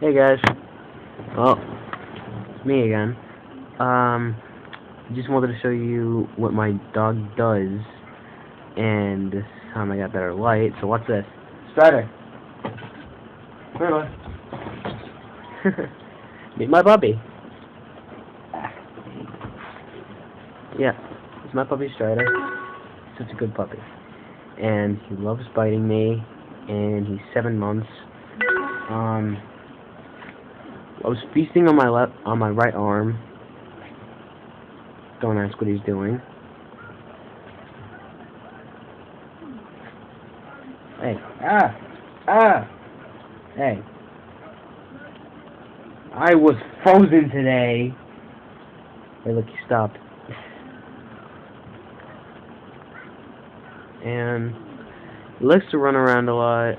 Hey guys. Well, it's me again. Just wanted to show you what my dog does, and this time I got better light. So what's this? Strider. Come on. Meet my puppy. Yeah, it's my puppy Strider. Such a good puppy, and he loves biting me. And he's 7 months. I was feasting on my right arm. Don't ask what he's doing. Hey, hey. I was frozen today. Hey, look, he stopped. And he likes to run around a lot.